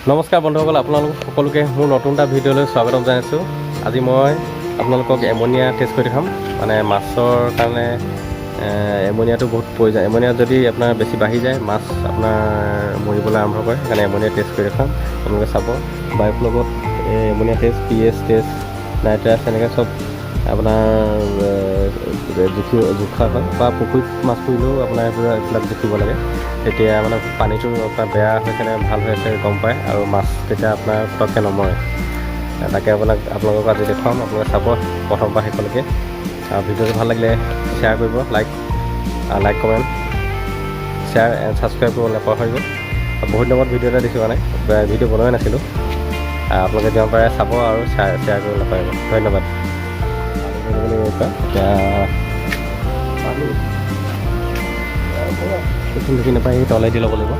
নমস্কাৰ বন্ধুসকল, আপোনালোক সকলোকে মোৰ নতুন এটা ভিডিঅ'লৈ স্বাগতম জনাইছোঁ। আজি মই আপোনালোকক এমনিয়া টেষ্ট কৰি দেখাম। মানে মাছৰ কাৰণে এমনিয়াটো বহুত প্ৰয়োজন। এমনিয়া যদি আপোনাৰ বেছি বাঢ়ি যায়, মাছ আপোনাৰ মৰিবলৈ আৰম্ভ কৰে। সেইকাৰণে এমনিয়া টেষ্ট কৰি দেখাম। আপোনালোকে চাব বায়'ফ্লগত ammonia test, pH test, nitrous এনেকৈ চব আপোনাৰ জোখা হয়। বা পুখুৰীত মাছ পৰিলেও আপোনাৰ এইবিলাক জুখিব লাগে। তেতিয়া মানে পানীটো আপোনাৰ বেয়া হৈছেনে ভাল হৈ আছে গম পায়, আৰু মাছ তেতিয়া আপোনাৰ পটককৈ নমৰে। তাকে আপোনালোকক আজি দেখুৱাম। আপোনালোকে চাব প্ৰথমৰ পৰা শেষলৈকে। আৰু ভিডিঅ'টো ভাল লাগিলে শ্বেয়াৰ কৰিব, like comment, share and subscribe কৰিব নাপাহৰিব। বহুত দিনত ভিডিঅ' এটা দেখিব মানে ভিডিঅ' বনোৱাই নাছিলোঁ। আপোনালোকে যিমান পাৰে চাব আৰু শ্বেয়াৰ কৰিব নাপাহৰিব। ধন্যবাদ। এতিয়া ঢুকি নাপায়, এই তলেদি ল'ব লাগিব।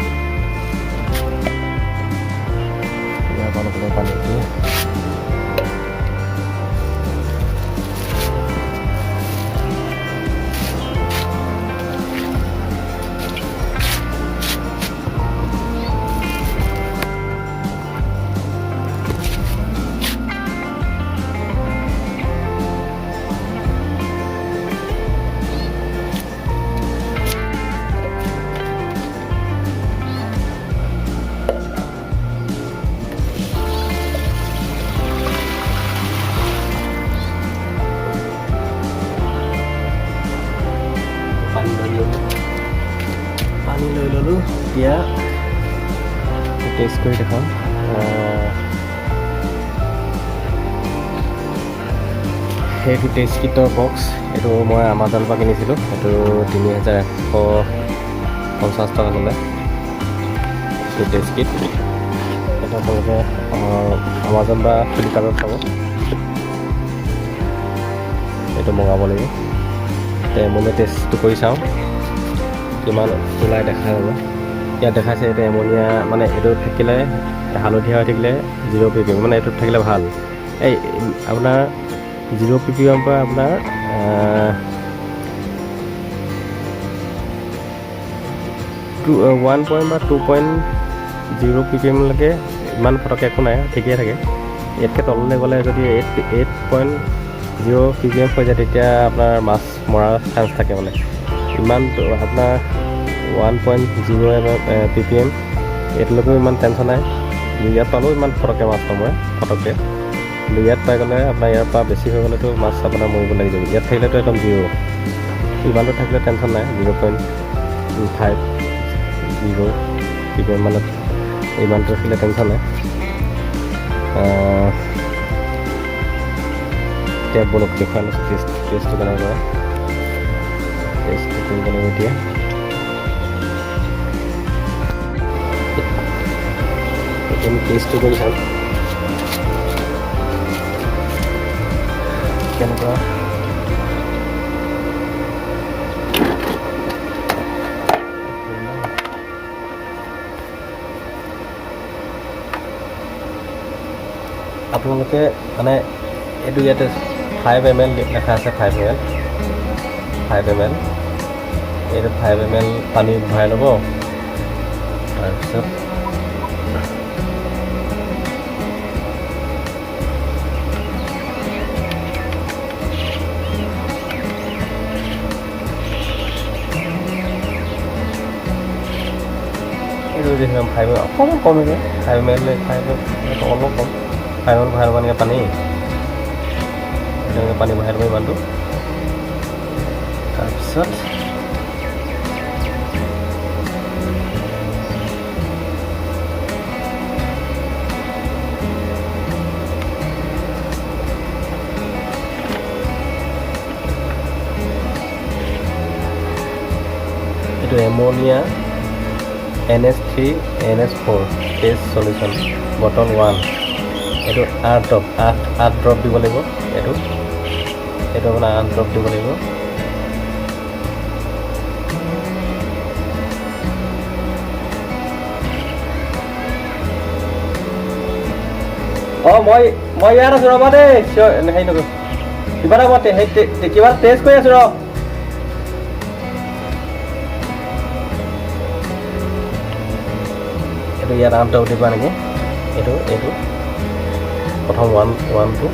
পানী লৈ ল'লোঁ। এতিয়া টেষ্ট কৰি দেখাম। সেইটো টেষ্ট কিটৰ বক্স, এইটো মই আমাজনৰ পৰা কিনিছিলোঁ। এইটো 3150 টকা ল'লে। সেইটো টেষ্ট কিট সেইটো আপোনালোকে আমাজন বা ফ্লিপকাৰ্টত পাব। এইটো মগাব লাগিব। এতিয়া এমনিয়া টেষ্টটো কৰি চাওঁ কিমান ওলাই দেখা যাব। ইয়াত দেখাইছে এইটো এমনিয়া, মানে এইটো থাকিলে হালধীয়া হৈ থাকিলে 0 ppm, মানে এইটোত থাকিলে ভাল। এই আপোনাৰ 0 ppm পৰা আপোনাৰ 1 বা 2.0 ppmলৈকে ইমান ফটকৈ একো নাই, ঠিকেই থাকে। ইয়াতকৈ তললৈ গ'লে যদি 8.0 ppm হৈ যায়, তেতিয়া আপোনাৰ মাছ মৰাৰ চান্স থাকে। মানে ইমানটো আপোনাৰ 1.0 ppm এইটোলৈকেও ইমান টেনশ্যন নাই। ইয়াত পালেও ইমান ফটককৈ মাছ নমৰে ফটককৈ। কিন্তু ইয়াত পাই গ'লে আপোনাৰ ইয়াৰ পৰা বেছি হৈ গ'লেতো মাছ আপোনাৰ মৰিব লাগি যাব। ইয়াত থাকিলেতো একদম 0, ইমানটো থাকিলে টেনশ্যন নাই। 0.50 ppm মানে ইমানটো থাকিলে টেনশ্যন নাই। এতিয়া বলক দেখুৱাই লৈছোঁ টেষ্টটো কেনেকৈ কৰে। টেষ্টটো কৰিব লাগিব এতিয়া। আমি টেষ্টটো কৰি চাম কেনেকুৱা। আপোনালোকে মানে এইটো ইয়াতে 5 ml লেখা আছে। 5 ml এইটো 5 ml পানী ভৰাই ল'ব। তাৰপিছত এইটো দেখিম 5 ml অকণমান কমিছে। 5 ml অলপ কম। 5 ml ভৰাই ল'ব এনেকৈ পানী। এনেকৈ পানী ভৰাই ল'ব ইমানটো। তাৰপিছত এইটো ammonia NH3 NH4 test solution bottle 1। এইটো 8 ড্ৰপ দিব লাগিব। এইটো আপোনাৰ 8 ড্ৰপ দিব লাগিব। মই ইয়াত আছোঁ, ৰ'বা দেই। হেৰি নকৰোঁ, কিবা এটা মই কিবা টেষ্ট কৰি আছোঁ। এইটো ইয়াত 8টা উঠিব নেকি? এইটো প্ৰথম 1 1 2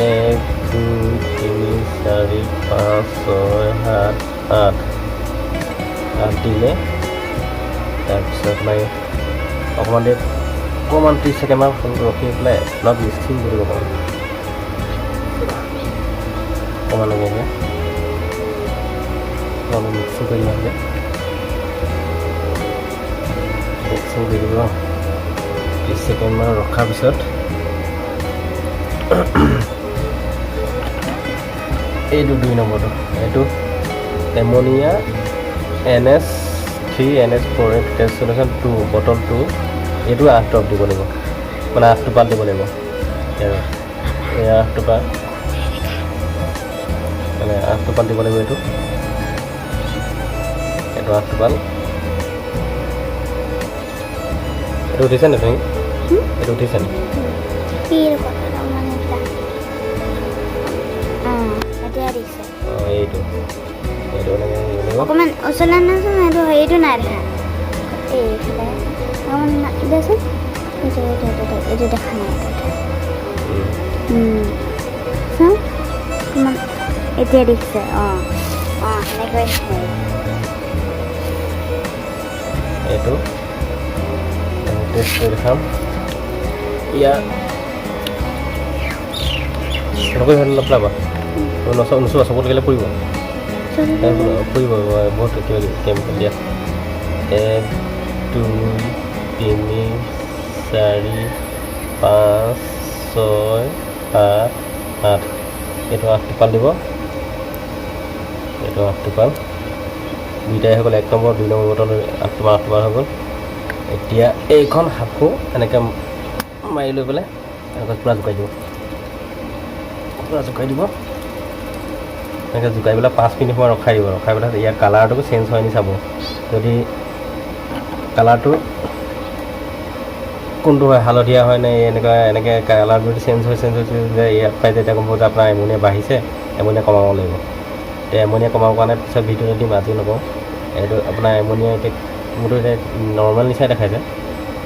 1 2 3 4 5 6 7 8 8 দিলে তাৰপিছত মই অকণমান দেৰি অকণমান 30 ছেকেণ্ডমান ৰখি পেলাই অলপ মিক্সিং কৰিব পাৰোঁ অকণমান এনেকৈ অলপ মিক্সিং কৰি দিম মিক্সিং কৰি দিব 30 ছেকেণ্ডমান ৰখাৰ পিছত এইটো 2 নম্বৰটো এইটো ammonia NS3 NS4 test solution 2 bottle 2 এইটো 8 ড্ৰপ দিব লাগিব মানে 8 টোপাল দিব লাগিব এই 8 টোপাল মানে 8 টোপাল দিব লাগিব এইটো 8 টোপাল এইটো উঠিছে নে তুমি এইটো উঠিছে নে এইটো এইটো অকণমান ওচৰলৈ নাচোন এইটো হেৰিটো নাই দেখা দেচোন এইটো দেখা নাই অকণমান এতিয়া দেখিছে সেনেকৈ এইটো টেষ্ট কৰি দেখাম ইয়াৰ নকৈ ভাল নাপাবা নোচোৱা চকুত গ'লে পৰিব পৰিব বহুত কিবা কেমিকেল দিয়া 1 2 3 4 5 6 7 8 এইটো 8 টোপাল দিব এইটো 8 টোপাল দুইটাই হৈ গ'ল 1 নম্বৰ 2 নম্বৰ বটল 8 টোপাল হৈ গ'ল এতিয়া এইখন হাফো এনেকৈ মাৰি লৈ পেলাই এনেকৈ পূৰা জোকাই দিব এনেকৈ জোকাই পেলাই 5 মিনিট সময় ৰখাই দিব ৰখাই পেলাই ইয়াৰ কালাৰটো চেঞ্জ হয় নি চাব যদি কালাৰটো কোনটো হয় হালধীয়া হয় নে এনেকৈ কালাৰটো যদি চেঞ্জ হৈছে ইয়াত পাই তেতিয়া গম পাব যে আপোনাৰ এমনিয়া বাঢ়িছে এমনিয়া কমাব লাগিব এতিয়া এমনিয়া কমাবৰ কাৰণে পিছত ভিডিঅ'টো দিম আজি নকওঁ এইটো আপোনাৰ এমনিয়া এতিয়া মোৰতো এতিয়া নৰ্মেল নিচাই দেখাইছে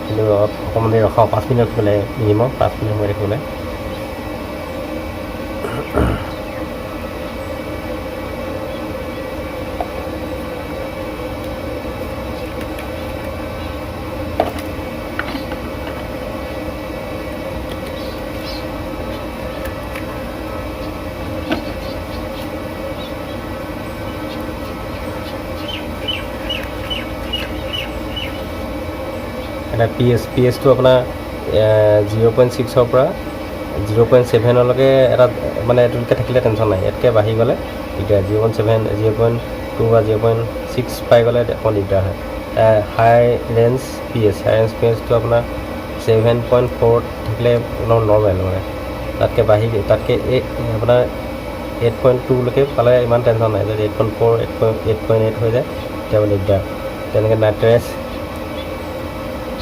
কিন্তু অকণমান দেৰি ৰখাওঁ 5 মিনিট ৰখিবলৈ মিনিমাম 5 মিনিট সময় ৰাখিবলৈ এটা পিএছটো আপোনাৰ 0.6ৰ পৰা 0.7লৈকে এটা মানে এইটোলৈকে থাকিলে টেনশ্যন নাই ইয়াতকৈ বাঢ়ি গ'লে দিগদাৰ 0.7 0.2 বা 0.6 পাই গ'লে অকণ দিগদাৰ হয় হাই ৰেঞ্জ পিএছটো আপোনাৰ 7.4 থাকিলে অলপ নৰ্মেল মানে তাতকৈ আপোনাৰ 8.2লৈকে পালে ইমান টেনশ্যন নাই যদি 8.4 8.8 হৈ যায় তেতিয়া দিগদাৰ তেনেকৈ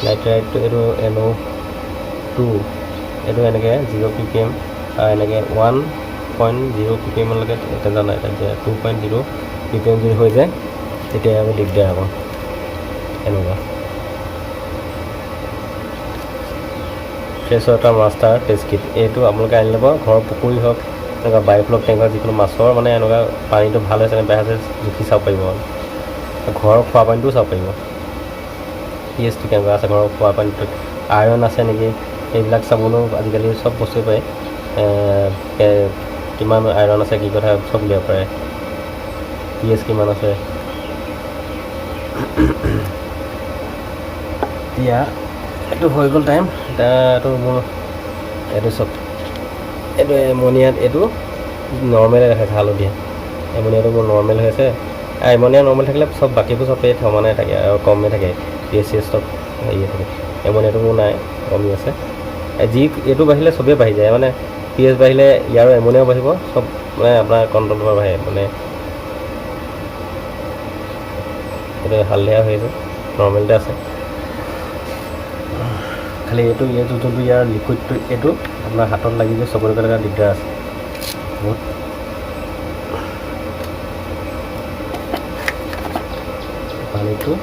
নাইট্ৰাইটটো এইটো NO2 এইটো এনেকৈ 0 ppm এনেকৈ 1.0 ppmলৈকে টেনশ্যন নাই তেতিয়া 2.0 ppm যদি হৈ যায় তেতিয়া আকৌ দিগদাৰ হ'ব এনেকুৱা fresh water master test kit এইটো আপোনালোকে আনি ল'ব ঘৰৰ পুখুৰী হওক এনেকুৱা বায়'ফ্লক টেংকৰ যিকোনো মাছৰ মানে এনেকুৱা পানীটো ভাল হৈছে নে বেয়া হৈছে জুখি চাব পাৰিব ঘৰৰ খোৱা পানীটোও চাব পাৰিব পিএছটো কেনেকুৱা আছে ঘৰৰ খোৱা পানীটোত আইৰণ আছে নেকি এইবিলাক চাবলৈও আজিকালি চব বস্তু পায় কিমান আইৰণ আছে কি কথা চব উলিয়াব পাৰে পিএছ কিমান আছে এতিয়া এইটো হৈ গ'ল টাইম এতিয়াতো মোৰ এইটো চব এইটো এমনিয়াত এইটো নৰ্মেলে দেখাইছে হালধীয়া এমনিয়াটো মোৰ নৰ্মেল হৈ আছে এমনিয়া নৰ্মেল থাকিলে চব বাকীবোৰ চব সমানে থাকে আৰু কমেই থাকে পিএছ চব হেৰিয়ে থাকে এমনিয়াটো মোৰ নাই কমি আছে এইটো বাঢ়িলে চবেই বাঢ়ি যায় মানে পিএছ বাঢ়িলে ইয়াৰো এমনিয়াও বাঢ়িব চব মানে আপোনাৰ কণ্ট্ৰলৰ পৰা বাঢ়ে মানে এইটো হালধীয়া হৈ আছে নৰ্মেলতে আছে খালি এইটো যোনটো ইয়াৰ লিকুইডটো এইটো আপোনাৰ হাতত লাগি যে চবৰে কাৰণে দিগদাৰ আছে বহুত পানীটো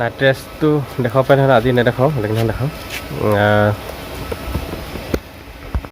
নাইট ড্ৰেছটো দেখাব পাৰে নহয়, আজি নেদেখাওঁ, বেলেগ দিনা দেখাওঁ।